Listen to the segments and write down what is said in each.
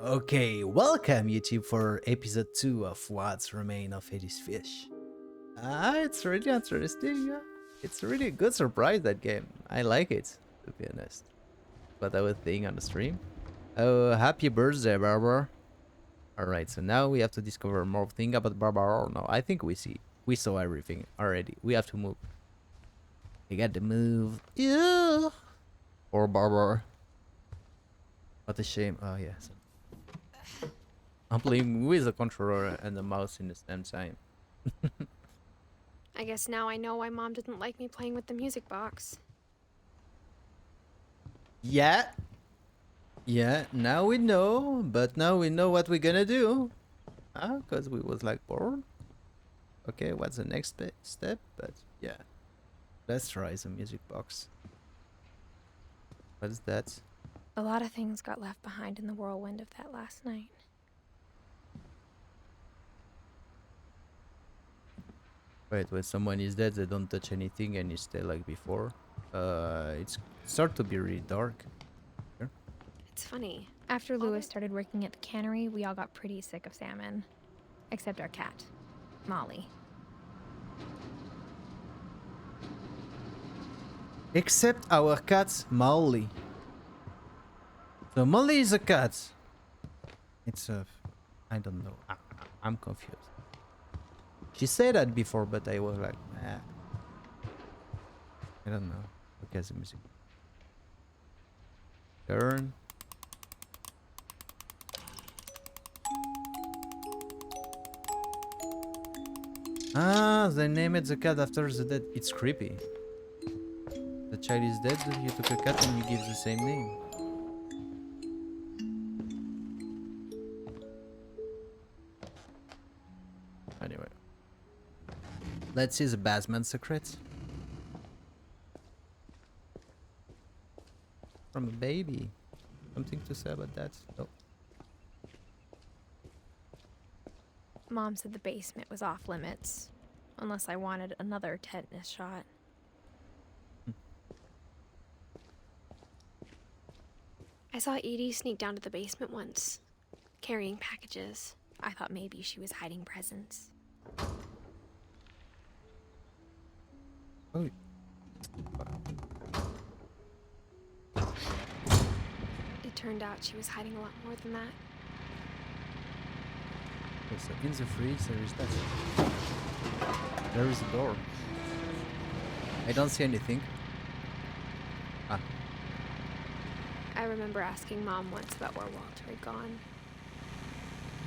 Okay, welcome YouTube for episode 2 of What's Remain of Edith Fish. It's really interesting, yeah. It's really a good surprise, that game. I like it, to be honest. What I was saying on the stream. Oh, happy birthday, Barbara. Alright, so now we have to discover more thing about Barbara. No, I think we saw everything already. We have to move. We got to move. Yeah. Or Barbara. What a shame. Oh, yes. I'm playing with a controller and the mouse in the same time. I guess now I know why Mom didn't like me playing with the music box. Yeah. Yeah, now we know, but now we know what we're gonna do. Because we was like bored. Okay, what's the next step? But yeah, let's try the music box. What is that? A lot of things got left behind in the whirlwind of that last night. Wait, when someone is dead, they don't touch anything and you stay like before. It's start to be really dark. Here. It's funny. After Lewis started working at the cannery, we all got pretty sick of salmon. Except our cat, Molly. Except our cat, Molly. So Molly is a cat. It's a... I don't know. I'm confused. She said that before, but I was like, nah. I don't know. Okay, the music. Turn. They named the cat after the dead. It's creepy. The child is dead, you took a cat and you give the same name. Anyway. Let's see the basement secret. From a baby. Something to say about that? No. Mom said the basement was off limits, unless I wanted another tetanus shot. I saw Edie sneak down to the basement once, carrying packages. I thought maybe she was hiding presents. Oh. It turned out she was hiding a lot more than that. Okay, so in the fridge there is that. There is a door. I don't see anything. I remember asking Mom once about where Walter had gone.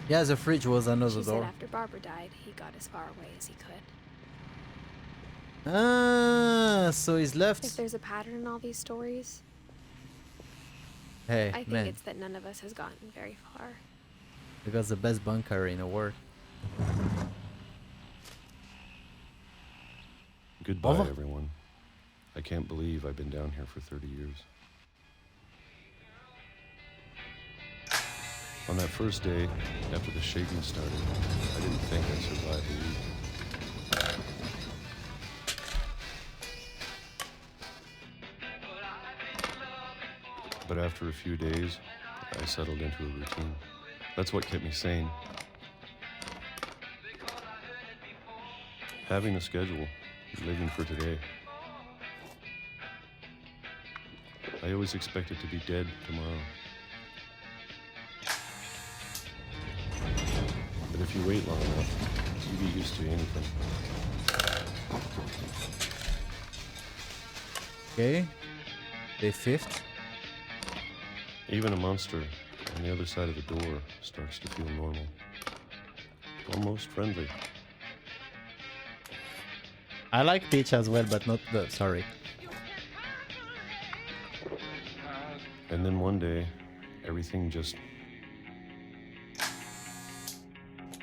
Yeah, the fridge was another She door. said after Barbara died, he got as far away as he could. So he's left. If there's a pattern in all these stories, Hey, I think man. it's that none of us has gotten very far. Because the best bunker in the world. Goodbye, everyone. I can't believe I've been down here for 30 years. On that first day, after the shaking started, I didn't think I'd survive the week. But after a few days, I settled into a routine. That's what kept me sane. Having a schedule, living for today. I always expected to be dead tomorrow. But if you wait long enough, you get used to anything. Okay. Day 5th. Even a monster on the other side of the door starts to feel normal. Almost friendly. I like Peach as well, but not the... Sorry. And then one day, everything just...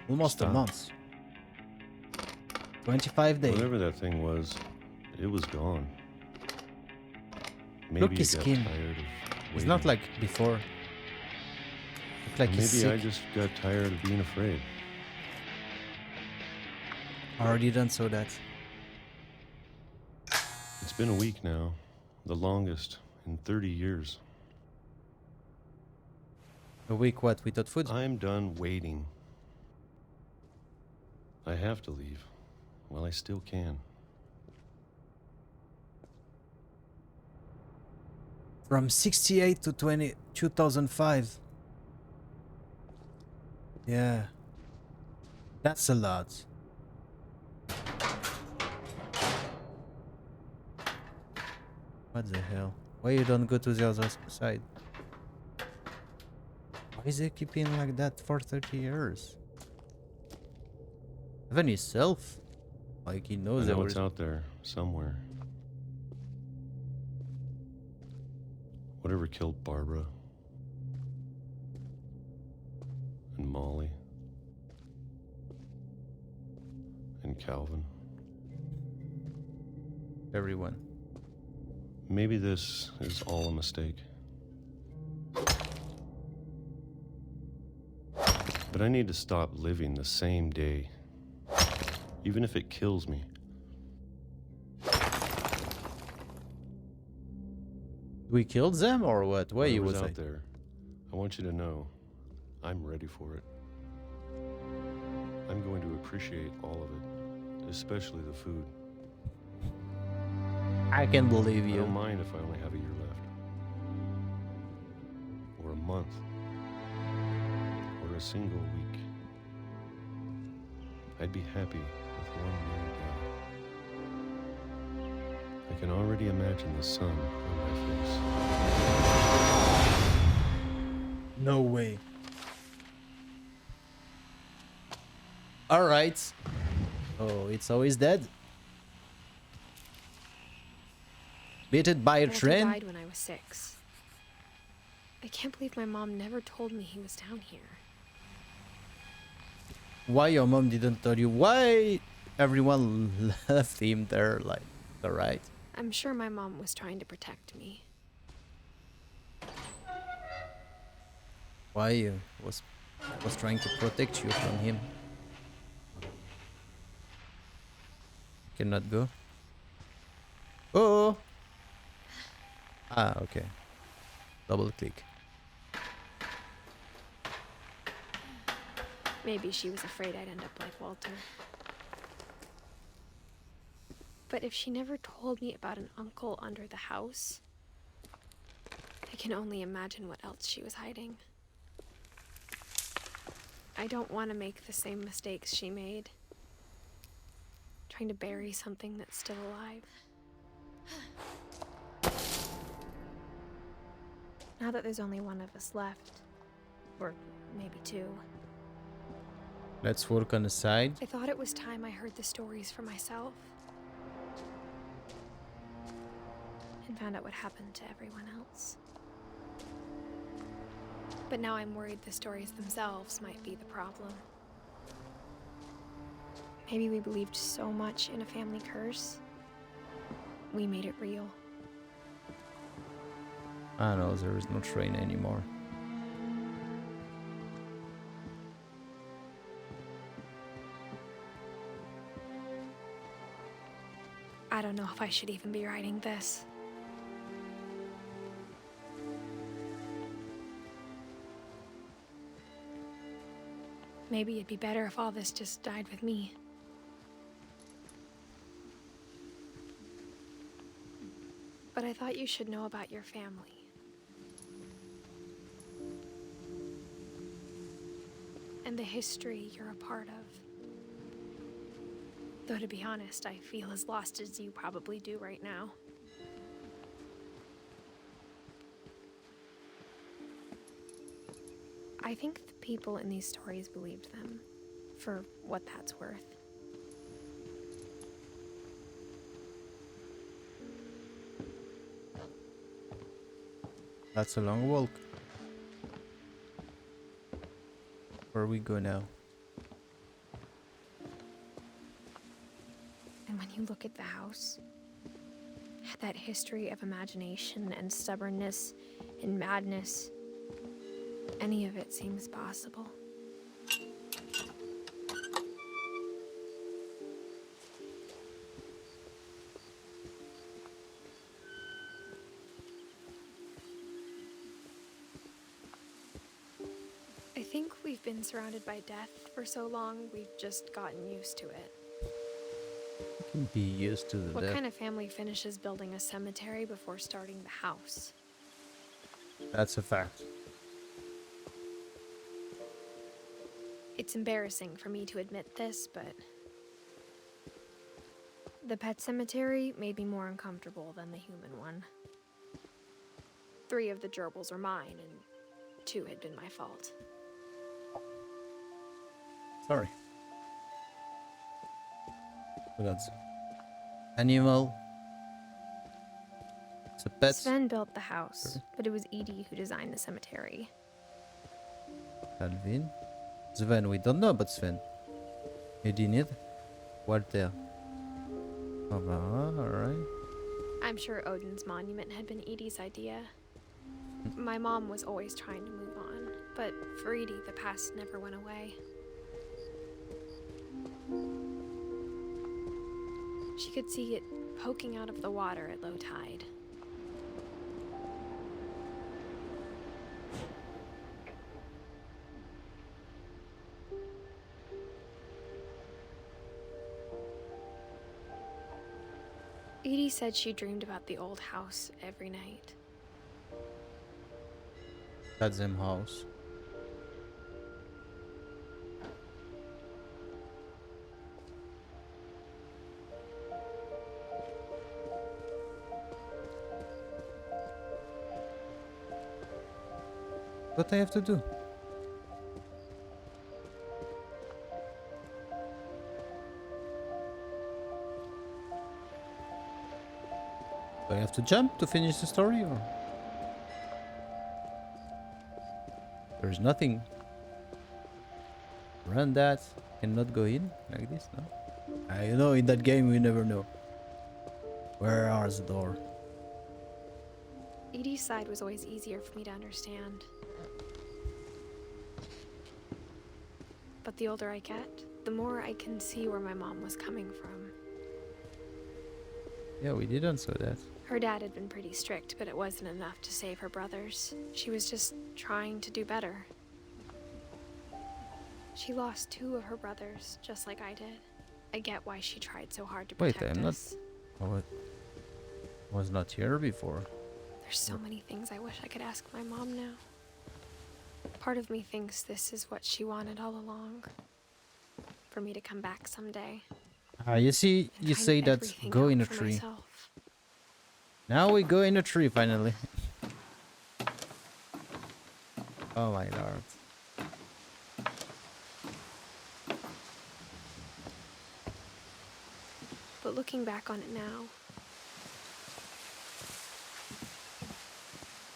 Almost Stop. a month. 25 days. Whatever that thing was, it was gone. Maybe Look it his got skin. tired of It's waiting. not like before. Look like he's Maybe sick. I just got tired of being afraid. Already done so that. It's been a week now, the longest in 30 years. A week what? Without food? I'm done waiting. I have to leave. Well, I still can. From 68 to 2005. Yeah. That's a lot. What the hell? Why you don't go to the other side? Why is it keeping like that for 30 years? Even himself? Like he knows I there know was... it's out there somewhere. Whatever killed Barbara and Molly and Calvin. Everyone. Maybe this is all a mistake. But I need to stop living the same day, even if it kills me. We killed them or what? Why you Whatever's was out there, I want you to know I'm ready for it. I'm going to appreciate all of it, especially the food. I can believe I you. don't mind if I only have a year left. Or a month. Or a single week. I'd be happy with one mere day. I can already imagine the sun on my face. No way. Alright. Oh, it's always dead. Beaten by a Walter train? died when I was 6. I can't believe my mom never told me he was down here. Why your mom didn't tell you? Why everyone left him there? Like, alright. I'm sure my mom was trying to protect me. Why you was trying to protect you from him? Cannot go. Oh. Ah, okay. Double click. Maybe she was afraid I'd end up like Walter. But if she never told me about an uncle under the house, I can only imagine what else she was hiding. I don't want to make the same mistakes she made. Trying to bury something that's still alive. Now that there's only one of us left, or maybe 2, Let's work on the side. I thought it was time I heard the stories for myself. And found out what happened to everyone else. But now I'm worried the stories themselves might be the problem. Maybe we believed so much in a family curse, we made it real. Ah no, there is no train anymore. I don't know if I should even be writing this. Maybe it'd be better if all this just died with me. But I thought you should know about your family. And the history you're a part of. Though to be honest, I feel as lost as you probably do right now. I think the people in these stories believed them, for what that's worth. That's a long walk. Where we go now? And when you look at the house, that history of imagination and stubbornness and madness, any of it seems possible. We've been surrounded by death for so long, we've just gotten used to it. You can be used to the What death. kind of family finishes building a cemetery before starting the house? That's a fact. It's embarrassing for me to admit this, but the pet cemetery made me more uncomfortable than the human one. 3 of the gerbils were mine, and 2 had been my fault. Sorry. So that's animal. It's a pet. Sven built the house, but it was Edie who designed the cemetery. Calvin. Sven, we don't know about Sven. Edith. Walter. Alright. I'm sure Odin's monument had been Edie's idea. My mom was always trying to move on, but for Edie, the past never went away. She could see it poking out of the water at low tide. Edie said she dreamed about the old house every night. That's them house. What I have to do? Do I have to jump to finish the story, or there's nothing? Run that. Cannot go in like this, no? You know, in that game we never know. Where is the door? Edie's side was always easier for me to understand. But the older I get, the more I can see where my mom was coming from. Yeah, we did answer that. Her dad had been pretty strict, but it wasn't enough to save her brothers. She was just trying to do better. She lost 2 of her brothers, just like I did. I get why she tried so hard to Wait, protect I'm not- us. I was not here before. There's so many things I wish I could ask my mom now. Part of me thinks this is what she wanted all along. For me to come back someday. You see, and you find say that everything go out in a for tree. myself. Now we go in a tree finally. Oh my lord. But looking back on it now,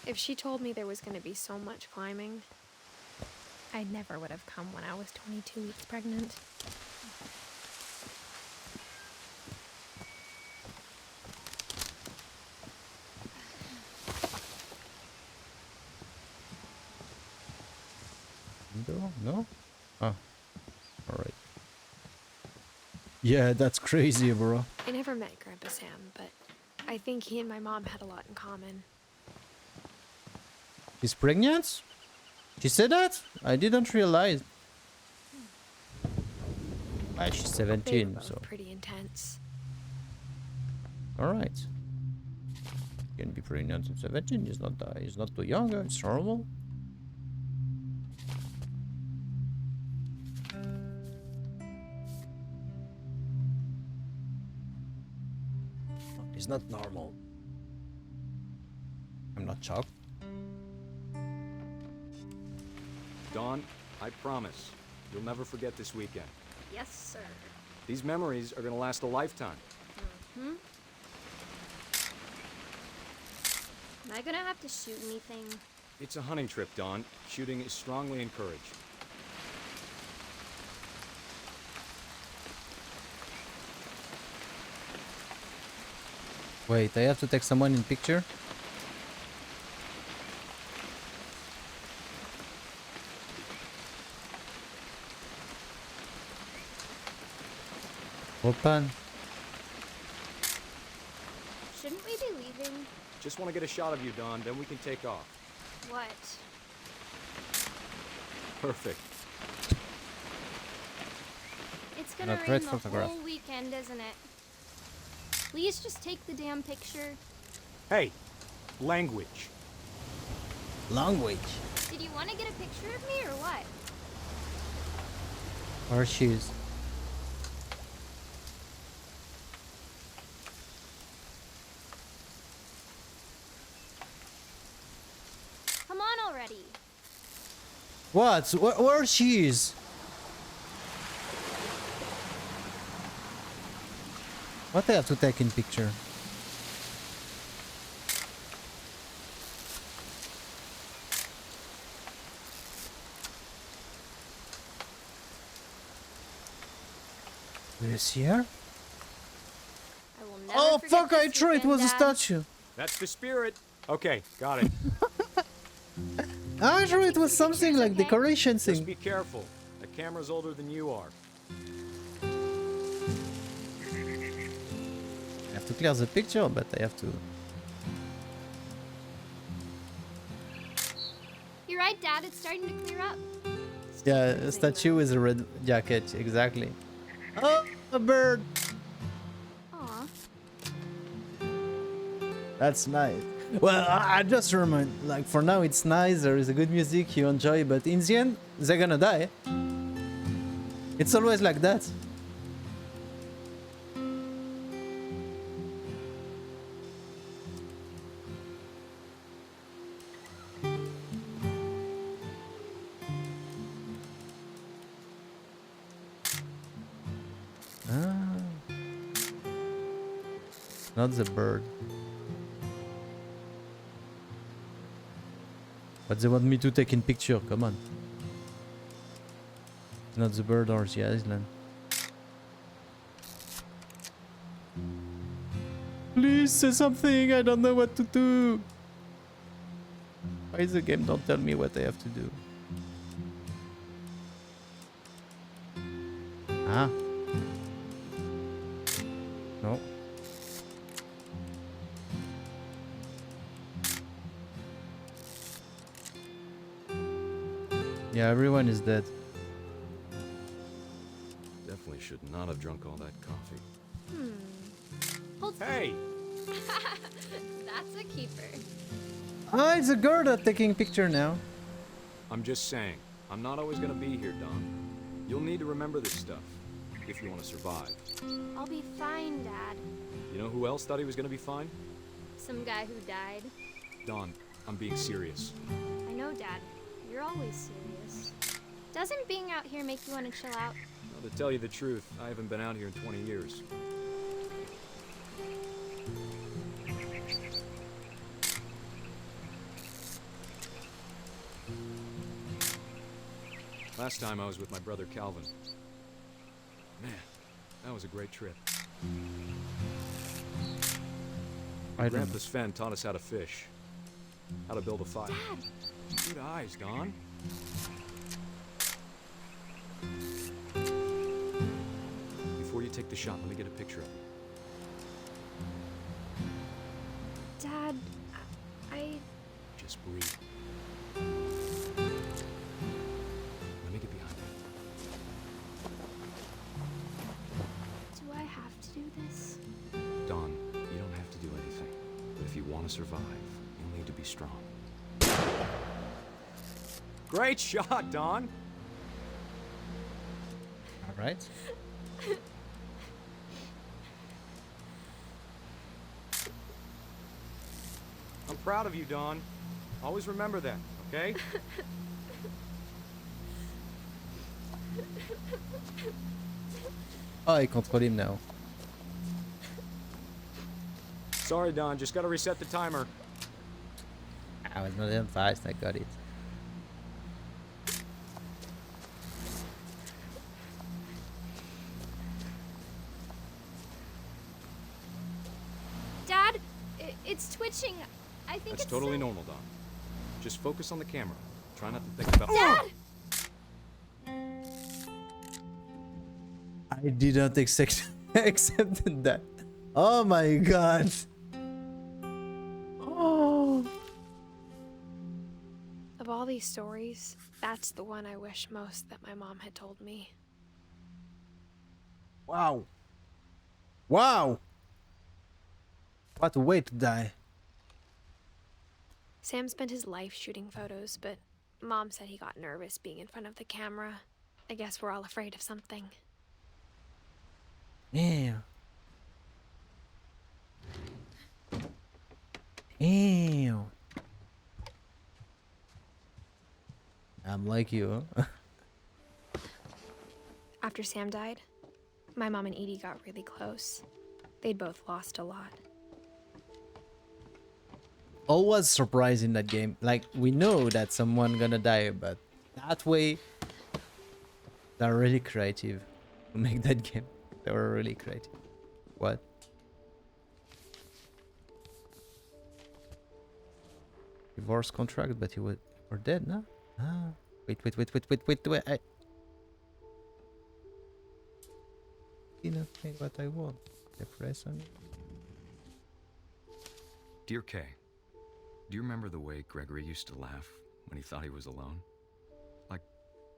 if she told me there was going to be so much climbing, I never would have come when I was 22 weeks pregnant. Window? No? Oh. Alright. Yeah, that's crazy, bro. I never met Grandpa Sam, but I think he and my mom had a lot in common. She's pregnant? She said that? I didn't realize. She's They were 17, both so. pretty intense. Alright. Can be pregnant at 17. He's not too young. It's normal. It's not normal. I'm not shocked. Dawn, I promise, you'll never forget this weekend. Yes, sir. These memories are gonna last a lifetime. Am I gonna have to shoot anything? It's a hunting trip, Dawn. Shooting is strongly encouraged. Wait, I have to take someone in picture? Open. Shouldn't we be leaving? Just want to get a shot of you, Dawn, then we can take off. What? Perfect. gonna A great rain the photograph. whole weekend, isn't it? Please just take the damn picture. Hey, language. Language. Did you want to get a picture of me or what? Or shoes. Come on already. What? Where are shoes? What I have to take in picture? Do you see her? I will never Oh forget fuck! I this tried. It weekend, was a Dad. statue. That's the spirit. Okay, got it. I thought it was some something pictures, like okay? decoration Just thing. be careful. The camera's older than you are. I have to clear the picture, but I have to. You're right, Dad. It's starting to clear up. Yeah, a statue with a red jacket, exactly. Oh, a bird! Aw. That's nice. Well, I just remind, like, for now it's nice, there is a good music, you enjoy, but in the end, they're gonna die. It's always like that. Ah. Not the bird. But they want me to take in picture, come on. Not the bird or the island. Please say something, I don't know what to do. Why the game don't tell me what I have to do? Ah. No. Yeah, everyone is dead. Definitely should not have drunk all that coffee. Hold Hey, That's a keeper. Ah, it's a girl that's taking picture now. I'm just saying. I'm not always gonna be here, Don. You'll need to remember this stuff if you want to survive. I'll be fine, Dad. You know who else thought he was gonna be fine? Some guy who died. Don, I'm being serious. I know, Dad. You're always serious. Doesn't being out here make you want to chill out? Well, to tell you the truth, I haven't been out here in 20 years. Last time I was with my brother Calvin. Man, that was a great trip. I don't know. Grandpa's Sven taught us how to fish, how to build a fire. Dad! Good eyes, Don. Before you take the shot, let me get a picture of you. Dad, I... Just breathe. Let me get behind you. Do I have to do this? Don, you don't have to do anything. But if you want to survive, you'll need to be strong. Great shot, Don! Alright. I'm proud of you, Don. Always remember that, okay? Oh, I control him now. Sorry, Don. Just gotta reset the timer. I was not even fast, I got it. Dad, it's twitching. I think That's it's totally normal, Don. Just focus on the camera. Try not to think about... Dad! I did not accept that. Oh my god. Oh. Of all these stories, that's the one I wish most that my mom had told me. Wow. Wow. What a way to die. Sam spent his life shooting photos, but Mom said he got nervous being in front of the camera. I guess we're all afraid of something. Damn. Damn. I'm like you, huh? After Sam died, my mom and Edie got really close. They'd both lost a lot. Always surprised in that game. Like, we know that someone gonna die, but that way, they're really creative to make that game. They were really creative. What? Divorce contract, but he was or dead, no? Ah, wait. I didn't think what I want. The press on it. Dear Kay, do you remember the way Gregory used to laugh when he thought he was alone? Like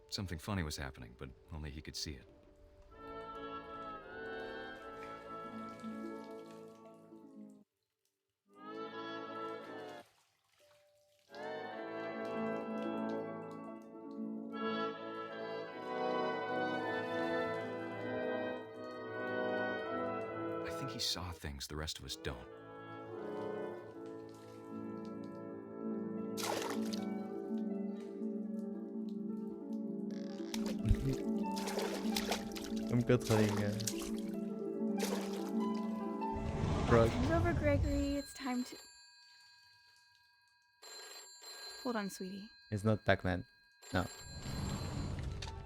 something funny was happening, but only he could see it. I think he saw things the rest of us don't. I'm controlling Frog. It's over, Gregory. It's time to... Hold on, sweetie. It's not Pac-Man. No,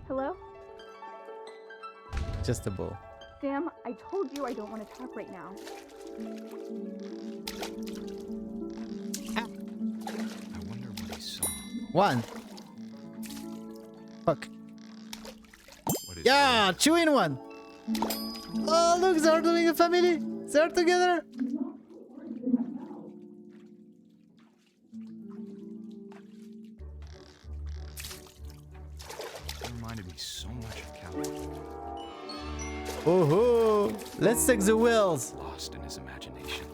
Hello? just a ball. Sam, I told you I don't want to talk right now. I wonder what he saw. One. Fuck. What is Yeah, 2-in-1. Oh, look, they're doing a family. They're together. It reminded me so much of Calvin, Oh, let's take the wheels. lost in his imagination.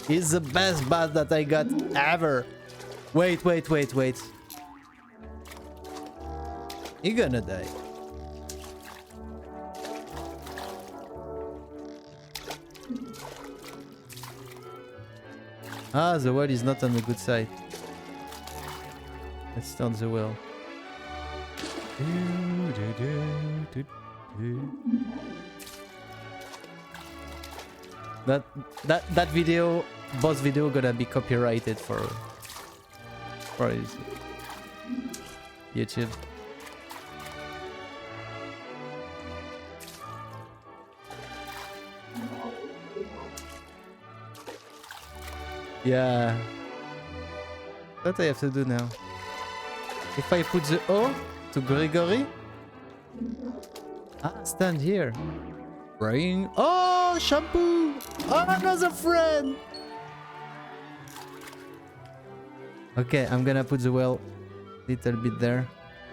He's the best boss that I got ever. Wait. He gonna die. Ah, the world is not on the good side. Let's turn the wheel. That video, boss video, gonna be copyrighted for his YouTube. Yeah. What I have to do now? If I put the O to Gregory, stand here. Bring. Oh, shampoo! Oh, another friend! Okay, I'm gonna put the well little bit there.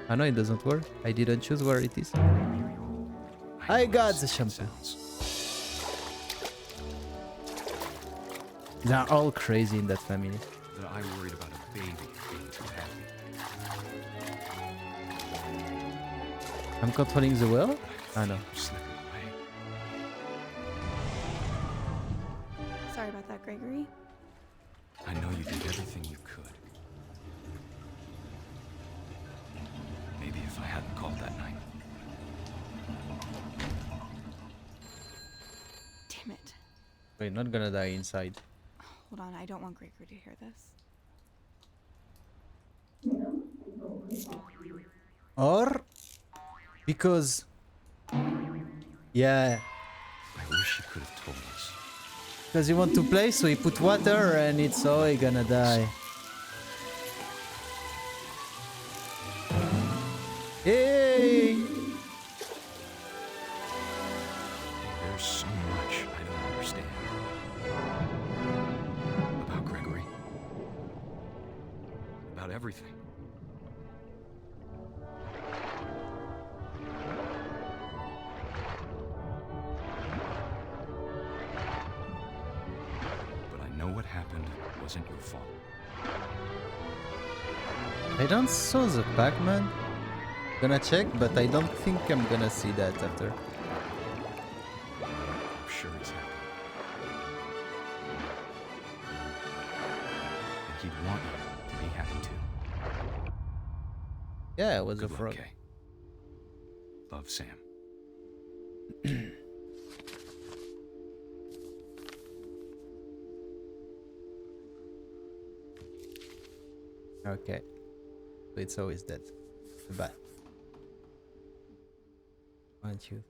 I know it doesn't work. I didn't choose where it is. I got the shampoo. They're all crazy in that family. That I worried about a baby being too happy. I'm controlling the well? I know. Slipping away. Sorry about that, Gregory. I know you did everything you could. Maybe if I hadn't called that night. Damn it. Wait, not gonna die inside. Hold on, I don't want Gregory to hear this. Or because yeah, I wish he could have told us. because he want to play, so he put water and it's all he gonna die. Hey! There's so much I don't understand. About Gregory. About everything. fall. I don't saw the Pac-Man. Gonna check, but I don't think I'm gonna see that after. I'm sure he's happy. And he'd want you to be happy too. Yeah, it was Good a luck, frog. Kay. Love, Sam. Okay. So it's always dead. Goodbye. 1, 2.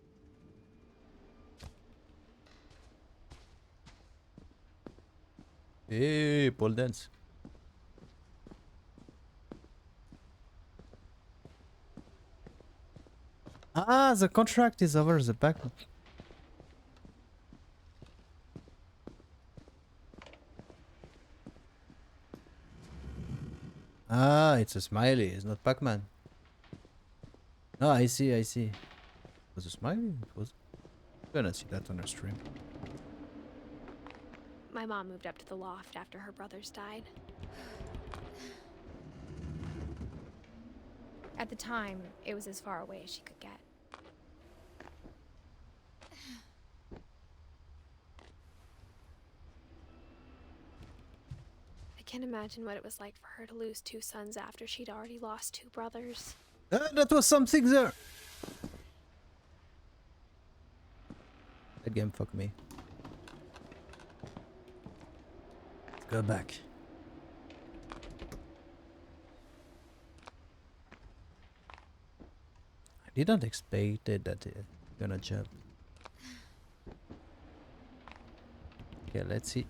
Hey, pole dance. Ah, the contract is over the back. Ah, it's a smiley. It's not Pac-Man. No, I see, I see. It was a smiley? It was. I'm gonna see that on our stream. My mom moved up to the loft after her brothers died. At the time, it was as far away as she could get. I can't imagine what it was like for her to lose 2 sons after she'd already lost 2 brothers. Ah, that was something there. That game fucked me. Let's go back. I didn't expect it that it's gonna jump. Okay, let's see.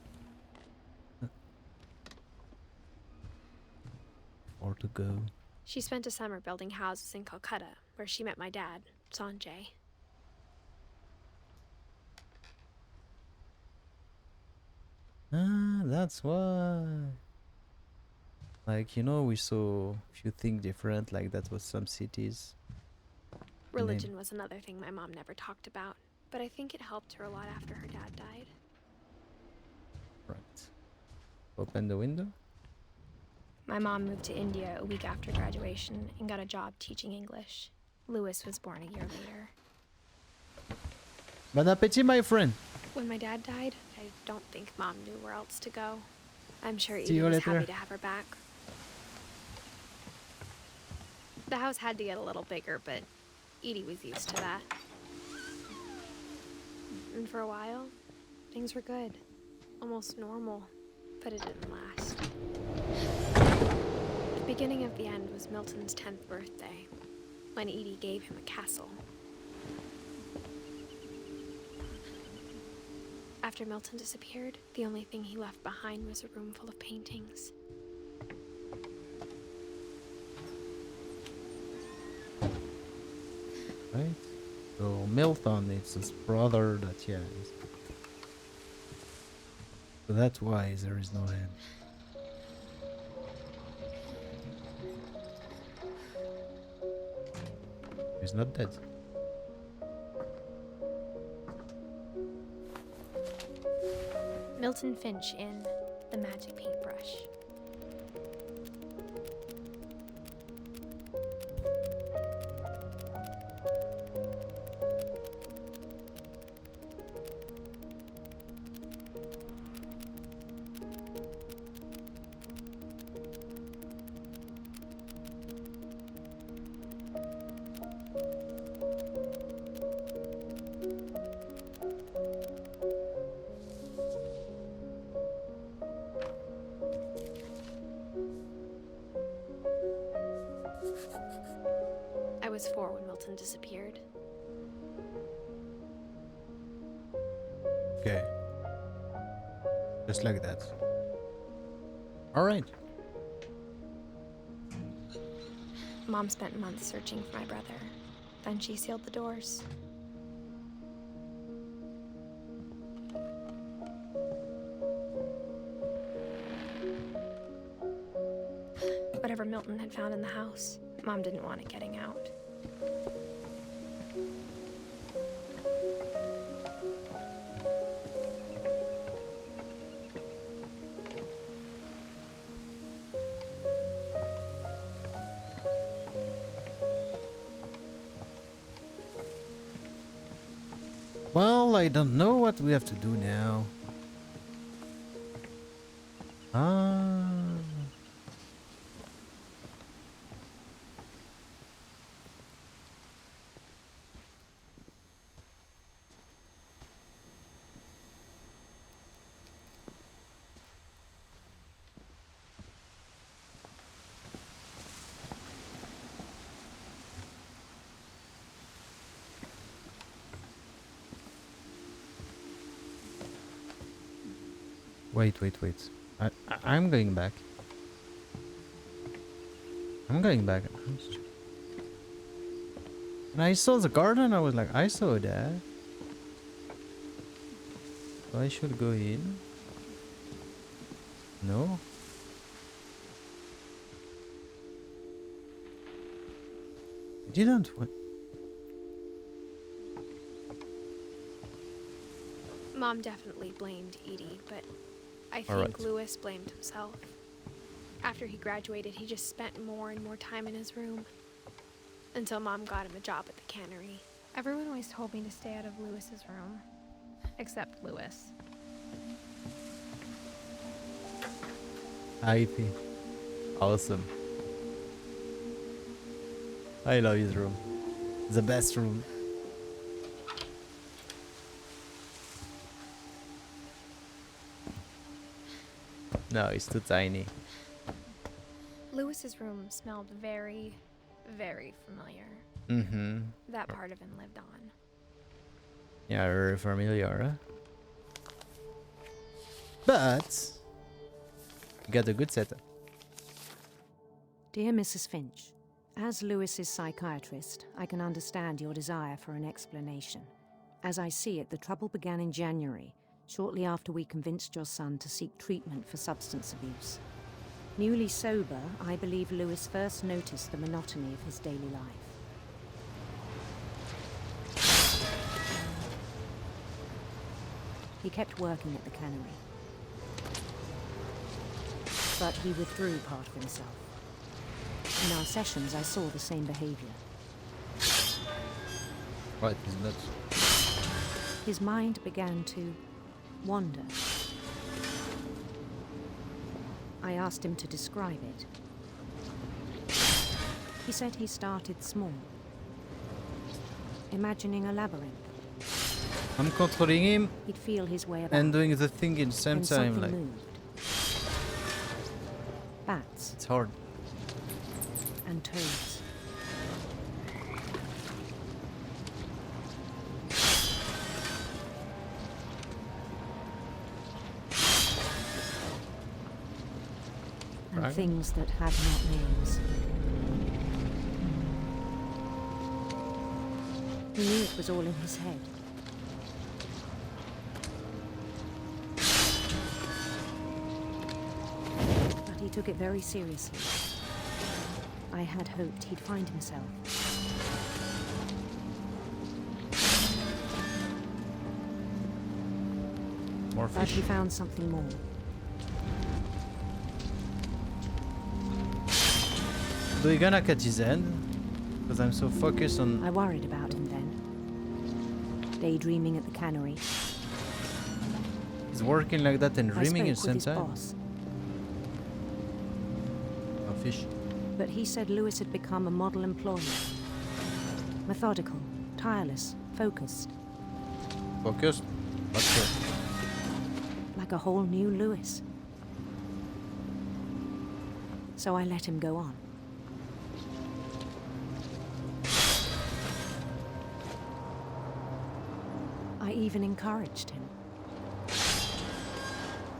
Or to go. She spent a summer building houses in Calcutta, where she met my dad, Sanjay. Ah, that's why. Like, you know, we saw a few things different, like that was some cities. Religion was another thing my mom never talked about, but I think it helped her a lot after her dad died. Right. Open the window. My mom moved to India a week after graduation and got a job teaching English. Lewis was born a year later. Bon appétit, my friend. When my dad died, I don't think Mom knew where else to go. I'm sure See Edie you was later. happy to have her back. The house had to get a little bigger, but Edie was used to that. And for a while, things were good. Almost normal, but it didn't last. The beginning of the end was Milton's 10th birthday, when Edie gave him a castle. After Milton disappeared, the only thing he left behind was a room full of paintings. Right? So Milton, it's his brother that, yeah. So that's why there is no end. He's not dead. Milton Finch in The Magic Paintbrush. I was 4 when Milton disappeared. Okay. Just like that. Alright. Mom spent months searching for my brother. Then she sealed the doors. Whatever Milton had found in the house, Mom didn't want it getting out. Well, I don't know what we have to do now. Ah. Wait. I'm going back. I'm going back. When I saw the garden, I was like, I saw that. So I should go in. No. I didn't. What? Mom definitely blamed Edie, but I think Alright. Lewis blamed himself. After he graduated, he just spent more and more time in his room. Until Mom got him a job at the cannery. Everyone always told me to stay out of Lewis's room. Except Lewis. IP. Awesome. I love his room. The best room. No, it's too tiny. Lewis's room smelled very, very familiar. Mm-hmm. That part of him lived on. Yeah, very familiar. But you got a good setup. Dear Mrs. Finch, as Lewis's psychiatrist, I can understand your desire for an explanation. As I see it, the trouble began in January, shortly after we convinced your son to seek treatment for substance abuse. Newly sober, I believe Lewis first noticed the monotony of his daily life. He kept working at the cannery, but he withdrew part of himself. In our sessions, I saw the same behavior. What is that? His mind began to wander. I asked him to describe it. He said he started small, imagining a labyrinth. I'm controlling him He'd feel his way about. and doing the thing in the same when time. something Like, moved. Bats it's hard. and toads. And Right. things that had not names. He knew it was all in his head. But he took it very seriously. I had hoped he'd find himself. More But fish. he found something more. Do you gonna catch his end? Because I'm so focused on. I worried about him then. Daydreaming at the cannery. He's working like that and I dreaming at the spoke same with his time. boss, Oh, fish. but he said Lewis had become a model employee. Methodical, tireless, focused, Focused. What's good? like a whole new Lewis. So I let him go on. I even encouraged him.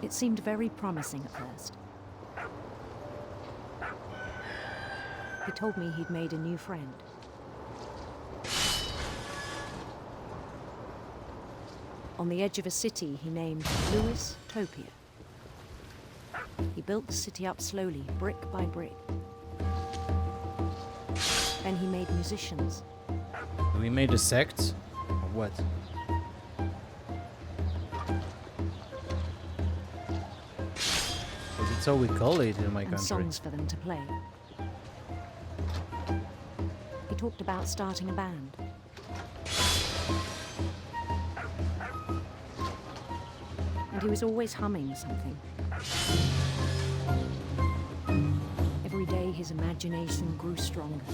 It seemed very promising at first. He told me he'd made a new friend. On the edge of a city he named Lewis Topia. He built the city up slowly, brick by brick. Then he made musicians. We made a sect? Or what? Because it's how we call it in my And country. songs for them to play. He talked about starting a band. and he was always humming something. Every day his imagination grew stronger.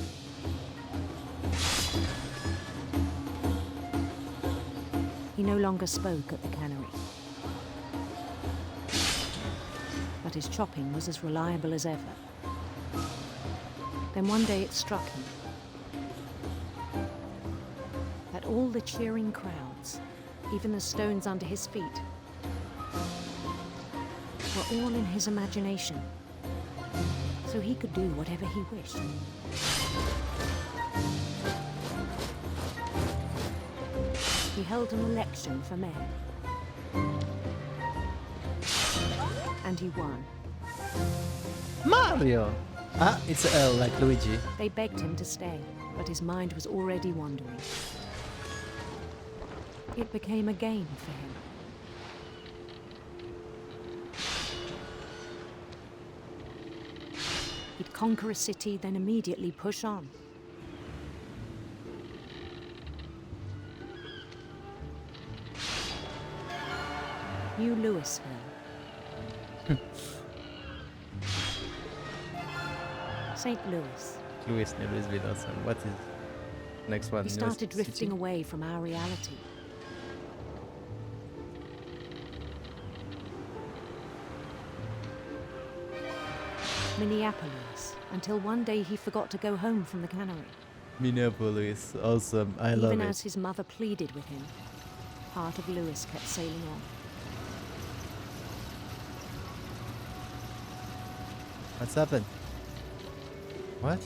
He no longer spoke at the cannery. But his chopping was as reliable as ever. Then one day it struck him that all the cheering crowds, even the stones under his feet, were all in his imagination, so he could do whatever he wished. He held an election for mayor. And he won. Mario! Ah, it's like Luigi. They begged him to stay, but his mind was already wandering. It became a game for him. He'd conquer a city, then immediately push on. New Louisville. St. Louis. Louisville also. What is next one? We started drifting away from our reality. Minneapolis, until one day he forgot to go home from the cannery. Minneapolis, awesome. I love it. Even as his mother pleaded with him, part of Louis kept sailing on. What's happened? What?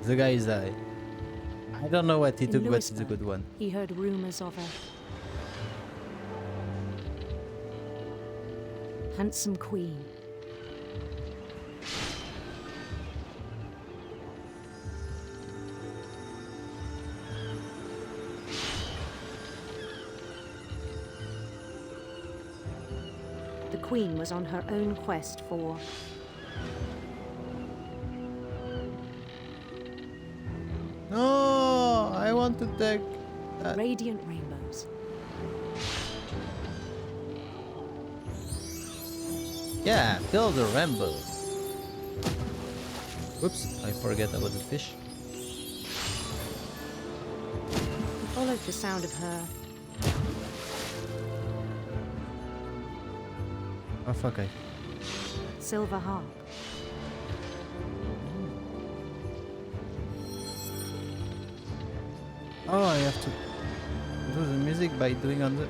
The guy is I don't know what he In took, but it's a Louisburg, good one. He heard rumors of a handsome queen. The queen was on her own quest for No, I want to take that. radiant rainbows. Yeah, kill the rainbow. Whoops, I forget about the fish. He followed the sound of her Oh fuck, silver harp. Oh, I have to do the music by going on the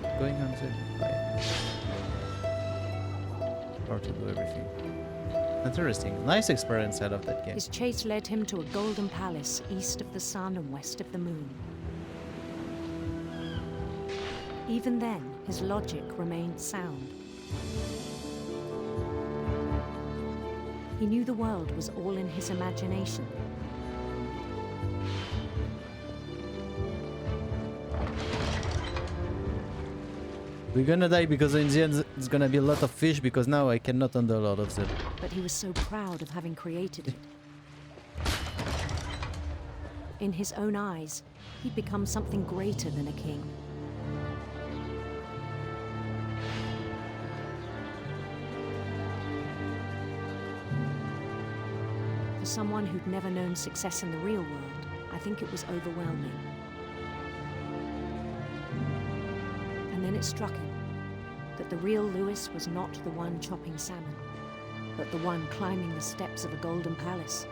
or to do everything. Interesting. Nice experience out of that game. His chase led him to a golden palace east of the sun and west of the moon. Even then, his logic remained sound. He knew the world was all in his imagination. We're gonna die because in the end it's gonna be a lot of fish because now I cannot handle a lot of them. But he was so proud of having created it. In his own eyes, he'd become something greater than a king. For someone who'd never known success in the real world, I think it was overwhelming. And then it struck him that the real Louis was not the one chopping salmon, but the one climbing the steps of a golden palace.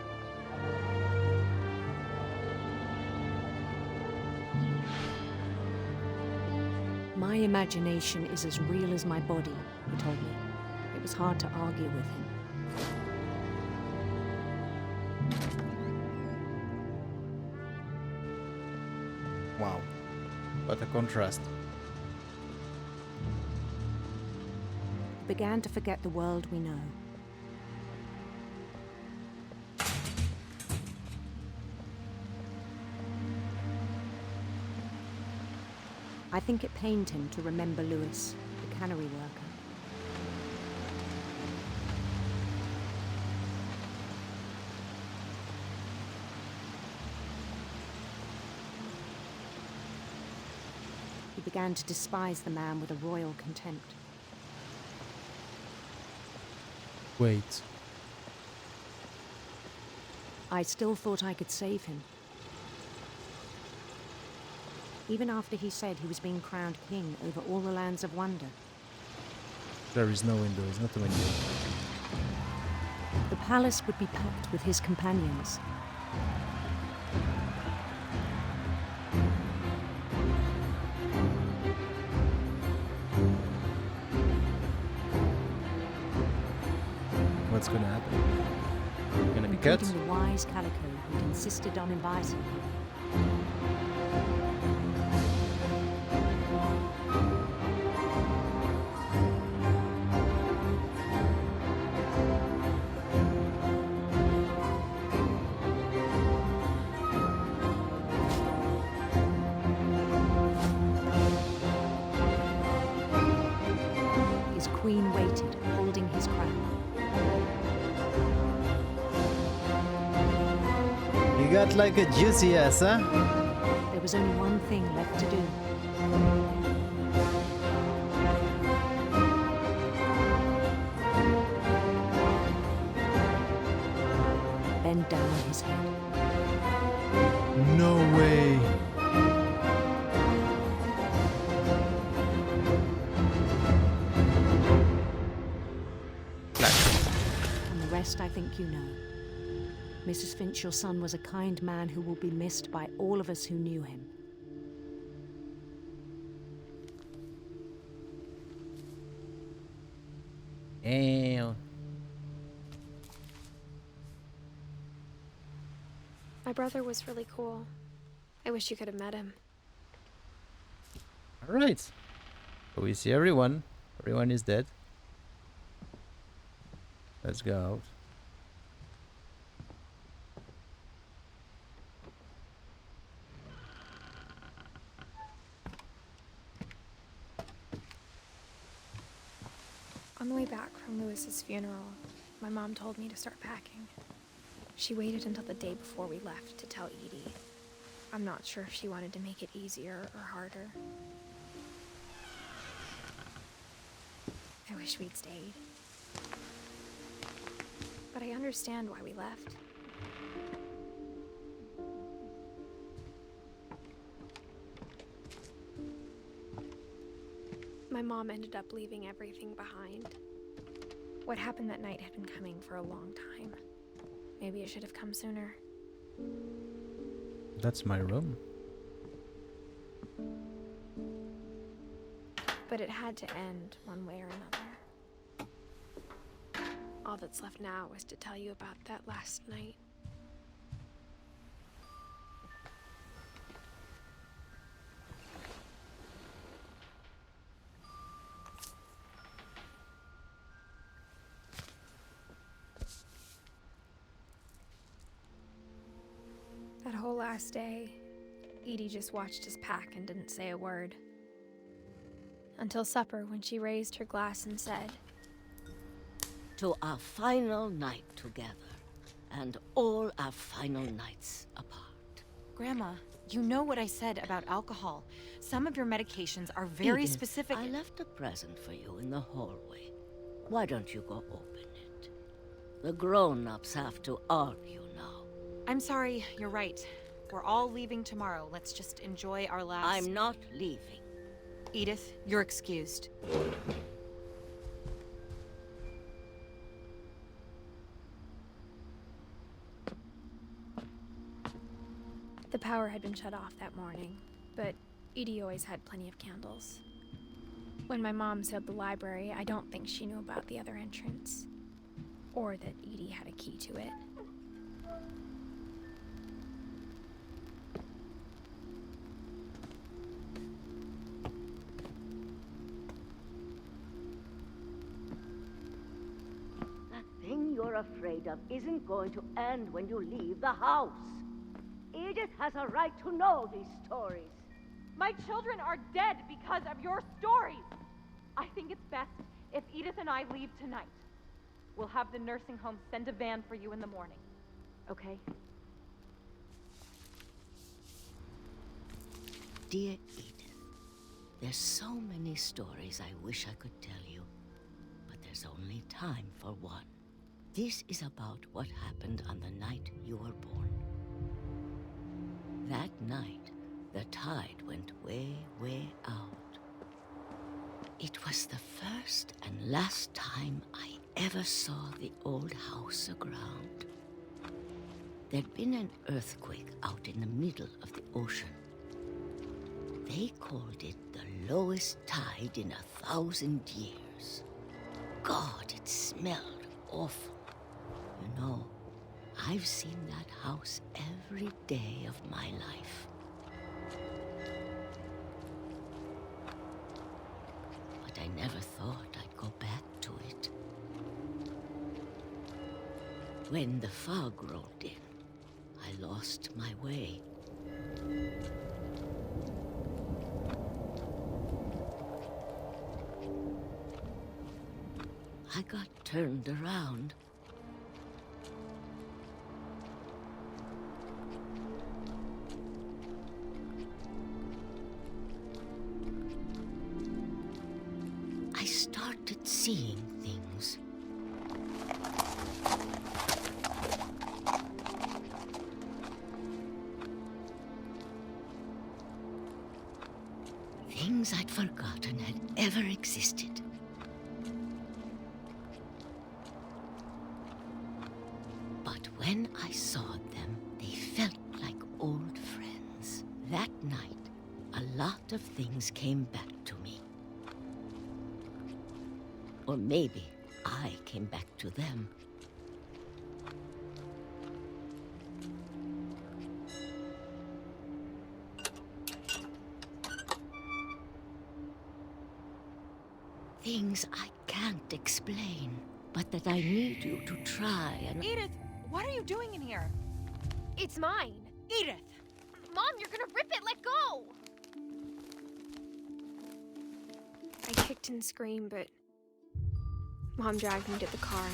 My imagination is as real as my body, he told me. It was hard to argue with him. Wow. What a contrast. Began to forget the world we know. I think it pained him to remember Louis, the cannery worker. began to despise the man with a royal contempt. Wait. I still thought I could save him. Even after he said he was being crowned king over all the lands of wonder. There is no window, it's not a window. The palace would be packed with his companions. What's gonna happen? Gonna be cut? Including the wise Calico who'd insisted on inviting him. His queen waited, holding his crown. You got like a juicy ass, huh? There was only one thing left to do. Bend down his head. No way. And the rest I think you know. Mrs. Finch, your son was a kind man who will be missed by all of us who knew him. Damn. My brother was really cool. I wish you could have met him. Alright. So we see everyone. Everyone is dead. Let's go out. On the way back from Lewis's funeral, my mom told me to start packing. She waited until the day before we left to tell Edie. I'm not sure if she wanted to make it easier or harder. I wish we'd stayed. But I understand why we left. My mom ended up leaving everything behind. What happened that night had been coming for a long time. Maybe it should have come sooner. That's my room. But it had to end one way or another. All that's left now is to tell you about that last night. That whole last day, Edie just watched us pack and didn't say a word. Until supper, when she raised her glass and said, "To our final night together, and all our final nights apart." Grandma, you know what I said about alcohol. Some of your medications are very Edith, specific. I left a present for you in the hallway. Why don't you go open it? The grown-ups have to argue now. I'm sorry, you're right. We're all leaving tomorrow. Let's just enjoy our last... I'm not leaving. Edith, you're excused. the power had been shut off that morning, but Edie always had plenty of candles. When my mom sealed the library, I don't think she knew about the other entrance, or that Edie had a key to it. That thing you're afraid of isn't going to end when you leave the house. Edith has a right to know these stories. My children are dead because of your stories. I think it's best if Edith and I leave tonight. We'll have the nursing home send a van for you in the morning. Okay? Dear Edith, There's so many stories I wish I could tell you, but there's only time for one. This is about what happened on the night you were born. That night, the tide went way, way out. It was the first and last time I ever saw the old house aground. There'd been an earthquake out in the middle of the ocean. They called it the lowest tide in 1,000 years. God, it smelled awful. You know, I've seen that house every day of my life. But I never thought I'd go back to it. When the fog rolled in, I lost my way. I got turned around. I started seeing things. Things I'd forgotten had ever existed. But when I saw them, they felt like old friends. That night, a lot of things came back to me. Or maybe I came back to them. Things I can't explain, but that I need you to try and... Edith, what are you doing in here? It's mine. Edith! Mom, you're gonna rip it! Let go! I kicked and screamed, but Mom dragged me to the car.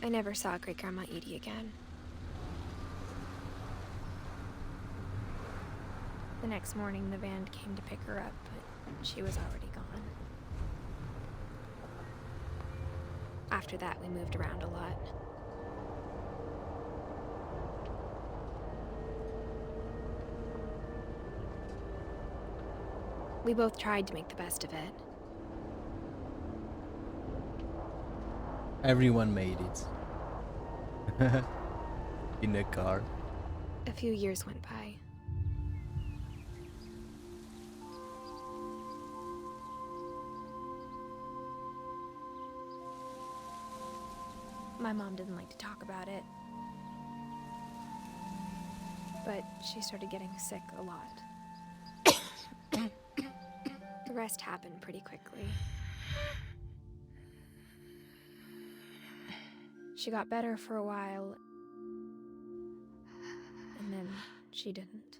I never saw Great-Grandma Edie again. The next morning, the van came to pick her up, but she was already gone. After that, we moved around a lot. We both tried to make the best of it. Everyone made it. In a car. A few years went by. My mom didn't like to talk about it, but she started getting sick a lot. The rest happened pretty quickly. She got better for a while, and then she didn't.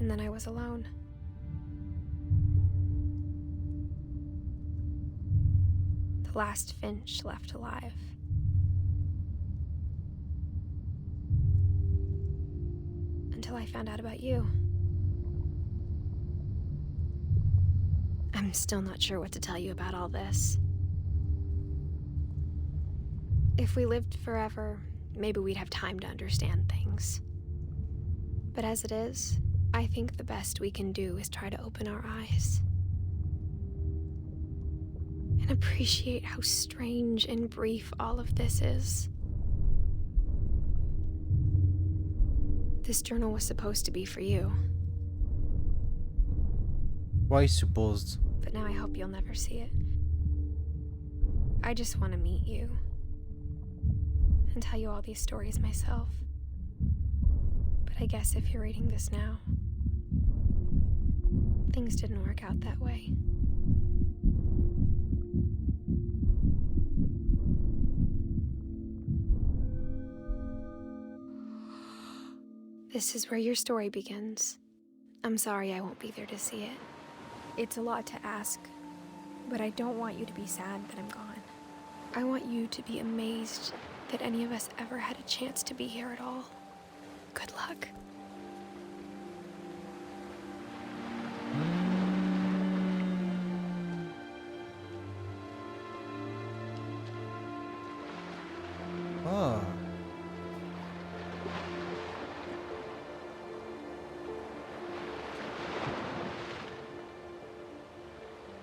And then I was alone. The last Finch left alive. Until I found out about you. I'm still not sure what to tell you about all this. If we lived forever, maybe we'd have time to understand things. But as it is, I think the best we can do is try to open our eyes. And appreciate how strange and brief all of this is. This journal was supposed to be for you. Why supposed? But now I hope you'll never see it. I just want to meet you. And tell you all these stories myself. But I guess if you're reading this now, things didn't work out that way. This is where your story begins. I'm sorry I won't be there to see it. It's a lot to ask, but I don't want you to be sad that I'm gone. I want you to be amazed that any of us ever had a chance to be here at all. Good luck.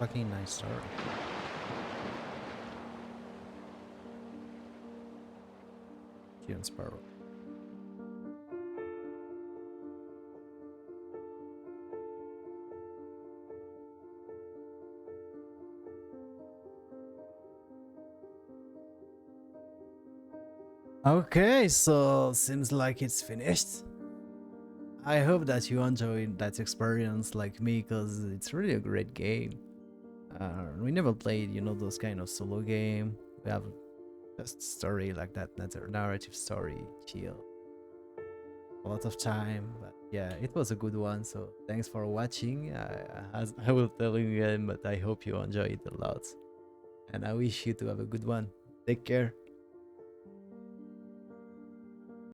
fucking nice story. Gideon Sparrow. Okay, so seems like it's finished. I hope that you enjoyed that experience like me, because it's really a great game. We never played, you know, those kind of solo game. We have just story like that, narrative story, chill. A lot of time, but yeah, it was a good one. So thanks for watching. As I will tell you again, but I hope you enjoyed it a lot. And I wish you to have a good one. Take care.